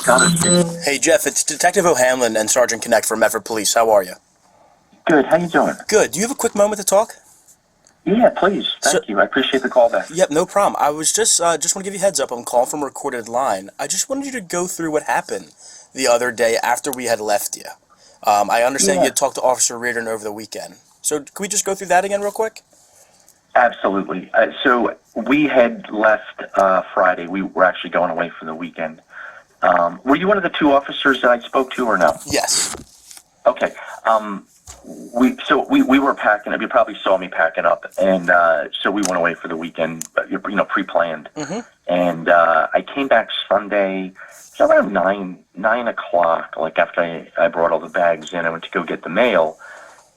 Connor speaking. Hey Jeff, it's Detective O'Hanlon and Sergeant Connect from Medford Police. How are you? Good. How you doing? Good. Do you have a quick moment to talk? Yeah, please. Thank you. I appreciate the call back. Yep, no problem. I was just want to give you a heads up. I'm calling from a recorded line. I just wanted you to go through what happened the other day after we had left you. I understand you Yeah, had talked to Officer Reardon over the weekend. So can we just go through that again real quick? absolutely. So we had left Friday. We were actually going away for the weekend. Were you one of the two officers that I spoke to, or no? Yes. Okay. We were packing up. You probably saw me packing up, and so we went away for the weekend. Pre-planned. Mm-hmm. And I came back Sunday. It was around 9 o'clock. Like after I brought all the bags in, I went to go get the mail,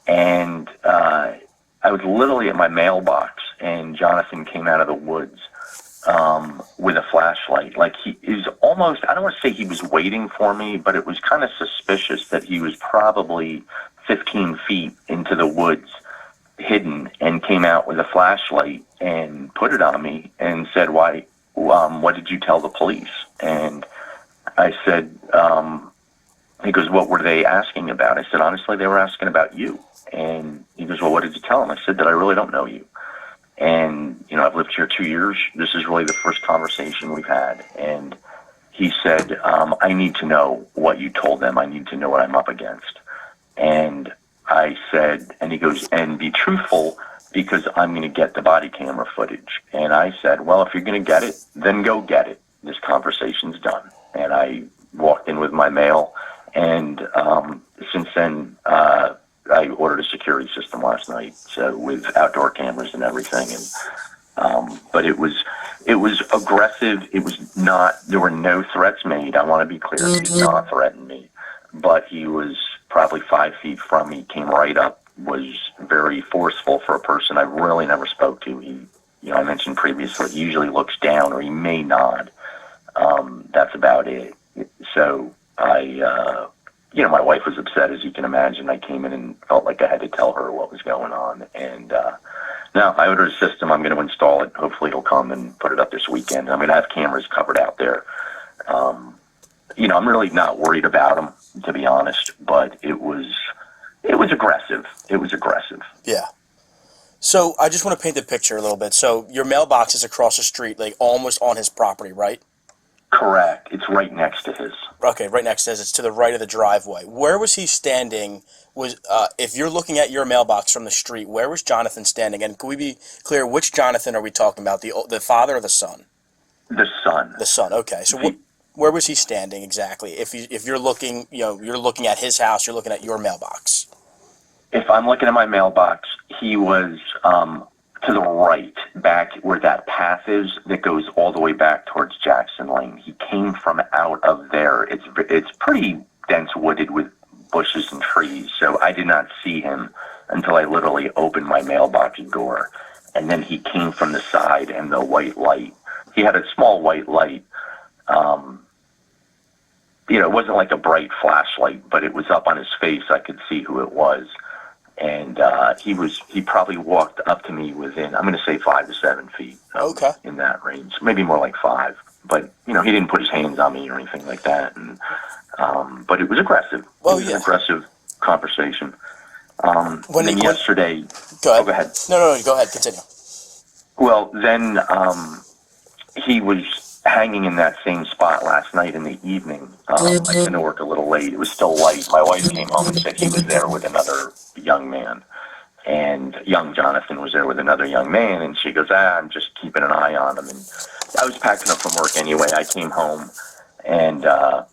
and I was literally at my mailbox, and Jonathan came out of the woods with a flashlight. Like he is almost, I don't want to say he was waiting for me, but it was kind of suspicious that he was probably 15 feet into the woods hidden and came out with a flashlight and put it on me and said, what did you tell the police? And I said, he goes, what were they asking about? I said, honestly, they were asking about you. And he goes, well, what did you tell them? I said that I really don't know you. And, I've lived here 2 years. This is really the first conversation we've had. And he said, I need to know what you told them. I need to know what I'm up against. And I said, and he goes, and be truthful because I'm going to get the body camera footage. And I said, well, if you're going to get it, then go get it. This conversation's done. And I walked in with my mail. And since then, I ordered a security system last night, so with outdoor cameras and everything. And but it was aggressive. It was not. There were no threats made. I want to be clear. He did not threaten me, but he was probably 5 feet from me. Came right up. Was very forceful for a person I really never spoke to. He, I mentioned previously, he usually looks down or he may nod. That's about it. So my wife was upset, as you can imagine. I came in and felt like I had to tell her what was going on. And now I ordered a system. I'm going to install it. Hopefully he'll come and put it up this weekend. I'm going to have cameras covered out there. I'm really not worried about them, to be honest, but it was aggressive. It was aggressive. Yeah. So I just want to paint the picture a little bit. So your mailbox is across the street, like almost on his property, right? Correct. It's right next to his. Okay, right next to his. It's to the right of the driveway. Where was he standing? If you're looking at your mailbox from the street, where was Jonathan standing? And can we be clear, which Jonathan are we talking about? The father or the son? The son. The son. Okay. So where was he standing exactly? If you're looking, you're looking at his house, you're looking at your mailbox. If I'm looking at my mailbox, he was to the right, back where that path is that goes all the way back towards Jackson Lane. He came from out of there. It's pretty dense wooded with bushes and trees, so I did not see him until I literally opened my mailbox door. And then he came from the side, and the white light. He had a small white light. It wasn't like a bright flashlight, but it was up on his face. I could see who it was. And he probably walked up to me within, I'm going to say 5 to 7 feet. Okay. In that range, maybe more like 5. But he didn't put his hands on me or anything like that. And but it was aggressive. Well, it was an aggressive conversation. Yesterday. Go ahead. Go ahead. No, go ahead. Continue. Well, then he was hanging in that same spot last night in the evening. I came to work a little late. It was still light. My wife came home and said he was there with another young man. And young Jonathan was there with another young man. And she goes, I'm just keeping an eye on him. And I was packing up from work anyway. I came home. And by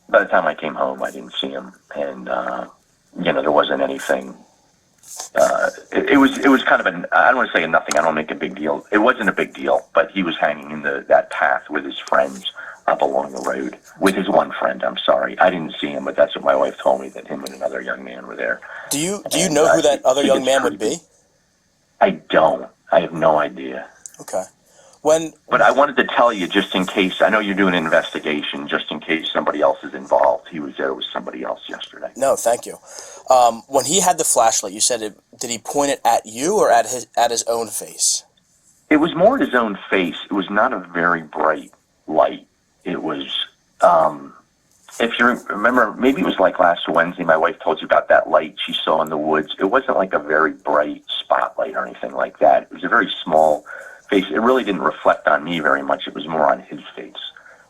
the time I came home, I didn't see him. And, there wasn't anything. It was kind of I don't want to say a nothing. I don't make a big deal. It wasn't a big deal, but he was hanging in that path with his friends up along the road with his one friend. I'm sorry, I didn't see him, but that's what my wife told me, that him and another young man were there. Do you know who that other young man would be? I don't. I have no idea. Okay. But I wanted to tell you, just in case, I know you're doing an investigation, just in case somebody else is involved. He was there with somebody else yesterday. No, thank you. When he had the flashlight, you said did he point it at you or at his own face? It was more at his own face. It was not a very bright light. It was, if you remember, maybe it was like last Wednesday, my wife told you about that light she saw in the woods. It wasn't like a very bright spotlight or anything like that. It was a very small face. It really didn't reflect on me very much. It was more on his face.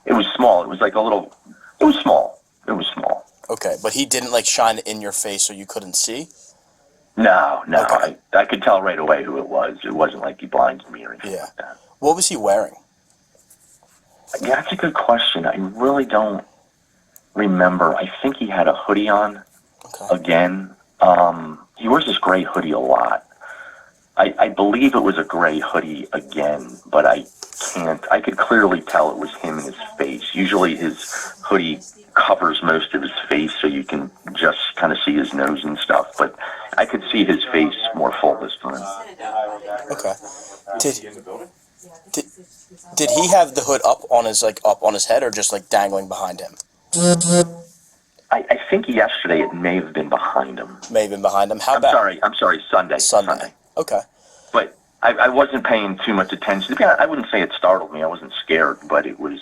It was small. It was like a little, it was small. It was small. Okay, but he didn't like shine in your face so you couldn't see? No. Okay. I could tell right away who it was. It wasn't like he blinded me or anything like that. What was he wearing? Yeah, that's a good question. I really don't remember. I think he had a hoodie on again. He wears this gray hoodie a lot. I believe it was a gray hoodie again, but I could clearly tell it was him in his face. Usually his hoodie covers most of his face so you can just kind of see his nose and stuff, but I could see his face more full this time. Okay. Did he have the hood up on his head or just like dangling behind him? I think yesterday it may have been behind him. May have been behind him. How about? I'm sorry, Sunday. Okay. But I wasn't paying too much attention. I wouldn't say it startled me. I wasn't scared, but it was.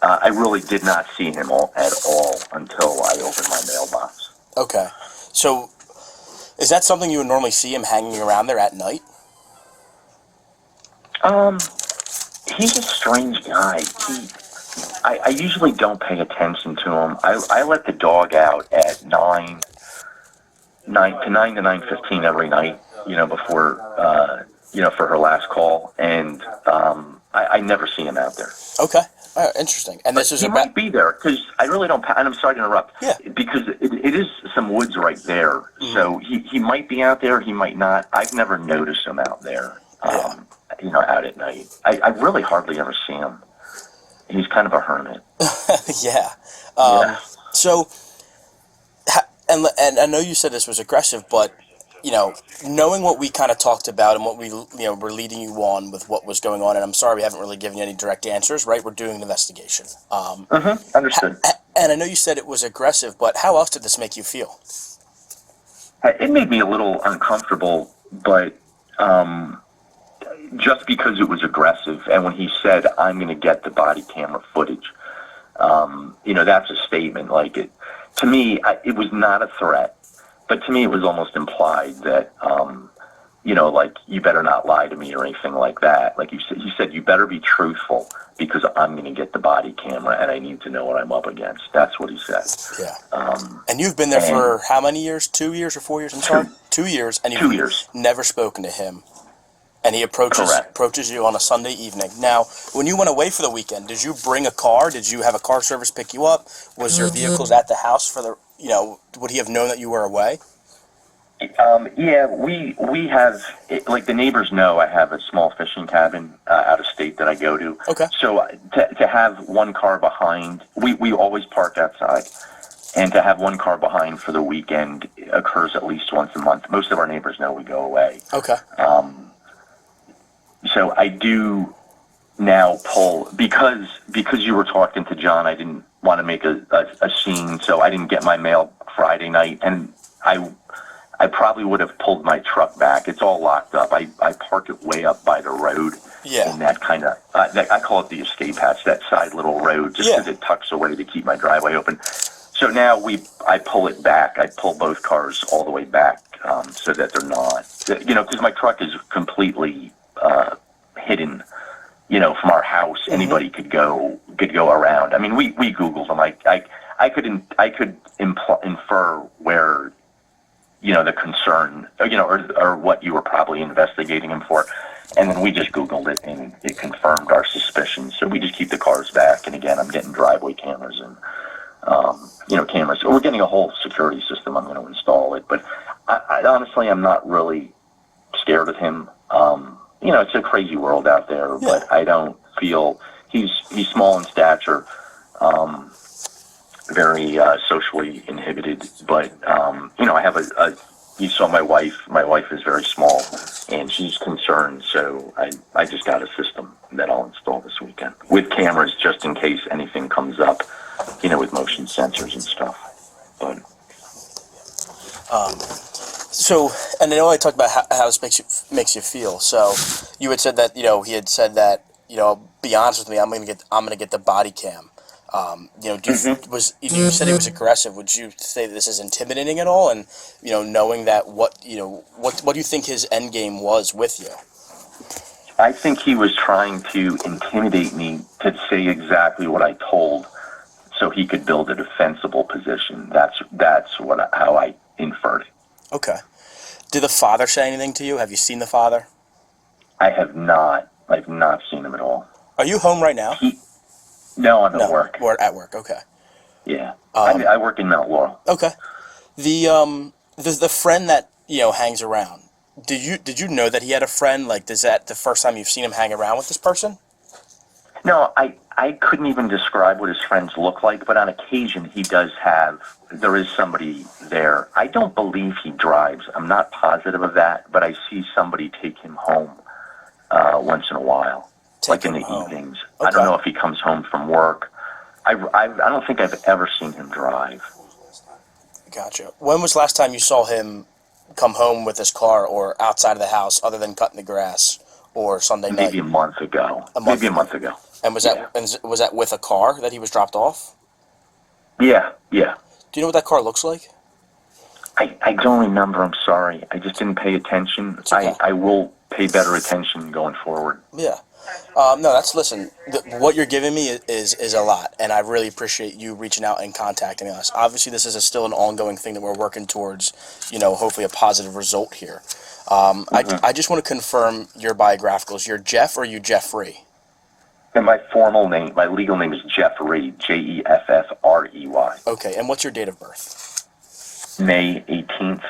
I really did not see him at all until I opened my mailbox. Okay. So, is that something you would normally see him hanging around there at night? He's a strange guy. I usually don't pay attention to him. I let the dog out at 9 to 9:15 every night, before, for her last call, and I never see him out there. Okay. Interesting. And this is he might be there, because I really don't, and I'm sorry to interrupt, because it is some woods right there, so he might be out there, he might not. I've never noticed him out there, out at night. I really hardly ever see him. He's kind of a hermit. Yeah. So, and I know you said this was aggressive, but, knowing what we kind of talked about and what we, were leading you on with what was going on, and I'm sorry we haven't really given you any direct answers, right? We're doing an investigation. Understood. And I know you said it was aggressive, but how else did this make you feel? It made me a little uncomfortable, but just because it was aggressive, and when he said, "I'm going to get the body camera footage," that's a statement. Like to me, it was not a threat, but to me, it was almost implied that, like you better not lie to me or anything like that. Like he said, you better be truthful because I'm going to get the body camera and I need to know what I'm up against. That's what he said. Yeah. And you've been there for how many years? 2 years or 4 years? I'm sorry. 2 years. And you've 2 years. Never spoken to him. And he approaches you on a Sunday evening. Now, when you went away for the weekend, did you bring a car? Did you have a car service pick you up? Was your vehicles at the house for the, would he have known that you were away? Yeah, we have, like the neighbors know I have a small fishing cabin out of state that I go to. Okay. So to have one car behind, we always park outside. And to have one car behind for the weekend occurs at least once a month. Most of our neighbors know we go away. Okay. So I do now pull, because you were talking to John, I didn't want to make a scene, so I didn't get my mail Friday night, and I probably would have pulled my truck back. It's all locked up. I park it way up by the road. Yeah. In that kind of, I call it the escape hatch, that side little road, just because it tucks away to keep my driveway open. So now I pull it back. I pull both cars all the way back so that they're not, because my truck is completely hidden, from our house. Anybody could go around. I mean, we Googled them. I could infer where, the concern, or what you were probably investigating him for. And then we just Googled it, and it confirmed our suspicions. So we just keep the cars back. And again, I'm getting driveway cameras and, cameras. So we're getting a whole security system. I'm going to install it. But I honestly, I'm not really scared of him. It's a crazy world out there, but I don't feel he's small in stature, very socially inhibited. But I have you saw my wife. My wife is very small, and she's concerned. So I just got a system that I'll install this weekend with cameras, just in case anything comes up, with motion sensors and stuff. But. So, and I know I talked about how this makes you feel. So, you had said that he had said that be honest with me, I'm gonna get the body cam. You said he was aggressive. Would you say that this is intimidating at all? And knowing that, what do you think his end game was with you? I think he was trying to intimidate me to say exactly what I told, so he could build a defensible position. That's how I inferred it. Okay. Did the father say anything to you? Have you seen the father? I have not. I've not seen him at all. Are you home right now? No, I'm at work. Or at work. Okay. Yeah. I work in Mount Laurel. Okay. The friend that hangs around. Did you know that he had a friend? Like, is that the first time you've seen him hang around with this person? No, I couldn't even describe what his friends look like, but on occasion there is somebody there. I don't believe he drives. I'm not positive of that, but I see somebody take him home once in a while, like in the evenings. Okay. I don't know if he comes home from work. I don't think I've ever seen him drive. Gotcha. When was the last time you saw him come home with his car or outside of the house other than cutting the grass or Sunday night? Maybe a month ago. Maybe a month ago. And was that with a car that he was dropped off? Yeah. Do you know what that car looks like? I don't remember. I'm sorry. I just didn't pay attention. Okay. I will pay better attention going forward. Yeah. Listen, what you're giving me is a lot, and I really appreciate you reaching out and contacting us. Obviously, this is still an ongoing thing that we're working towards, hopefully a positive result here. I just want to confirm your biographicals. You're Jeff or you Jeffrey? And my legal name is Jeffrey, Jeffrey. Okay, and what's your date of birth? May 18th,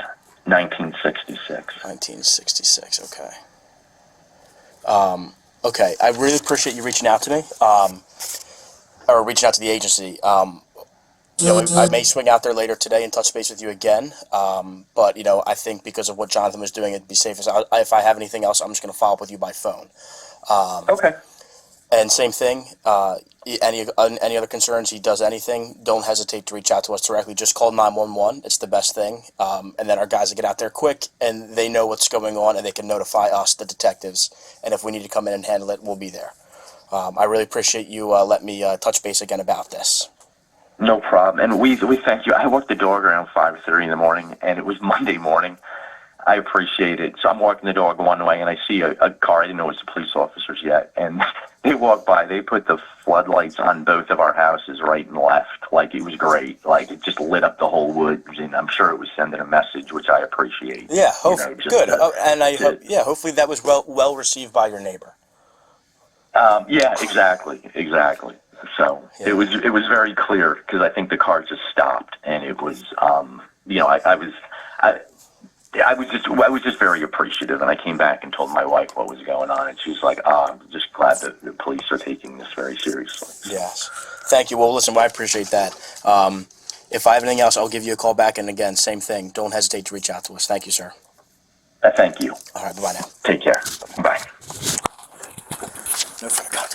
1966. 1966, okay. Okay, I really appreciate you reaching out to me, or reaching out to the agency. I may swing out there later today and touch base with you again, but, I think because of what Jonathan was doing, it'd be safest. If I have anything else, I'm just going to follow up with you by phone. Okay. And same thing, any other concerns, he does anything, don't hesitate to reach out to us directly. Just call 911. It's the best thing. And then our guys will get out there quick, and they know what's going on, and they can notify us, the detectives. And if we need to come in and handle it, we'll be there. I really appreciate you letting me touch base again about this. No problem. And we thank you. I walked the dog around 5:30 in the morning, and it was Monday morning. I appreciate it. So I'm walking the dog one way, and I see a car. I didn't know it was the police officers yet. And they walked by. They put the floodlights on both of our houses, right and left. Like, it was great. Like, it just lit up the whole woods, and I'm sure it was sending a message, which I appreciate. Yeah, good. And I hope, hopefully that was well received by your neighbor. Yeah, exactly. So yeah. It was very clear, because I think the car just stopped, and it was, I was just very appreciative, and I came back and told my wife what was going on, and she's like, I'm just glad that the police are taking this very seriously. Yes. Thank you. Well, listen, I appreciate that. If I have anything else, I'll give you a call back, and again, same thing. Don't hesitate to reach out to us. Thank you, sir. Thank you. All right, bye-bye now. Take care. Bye. No further comments.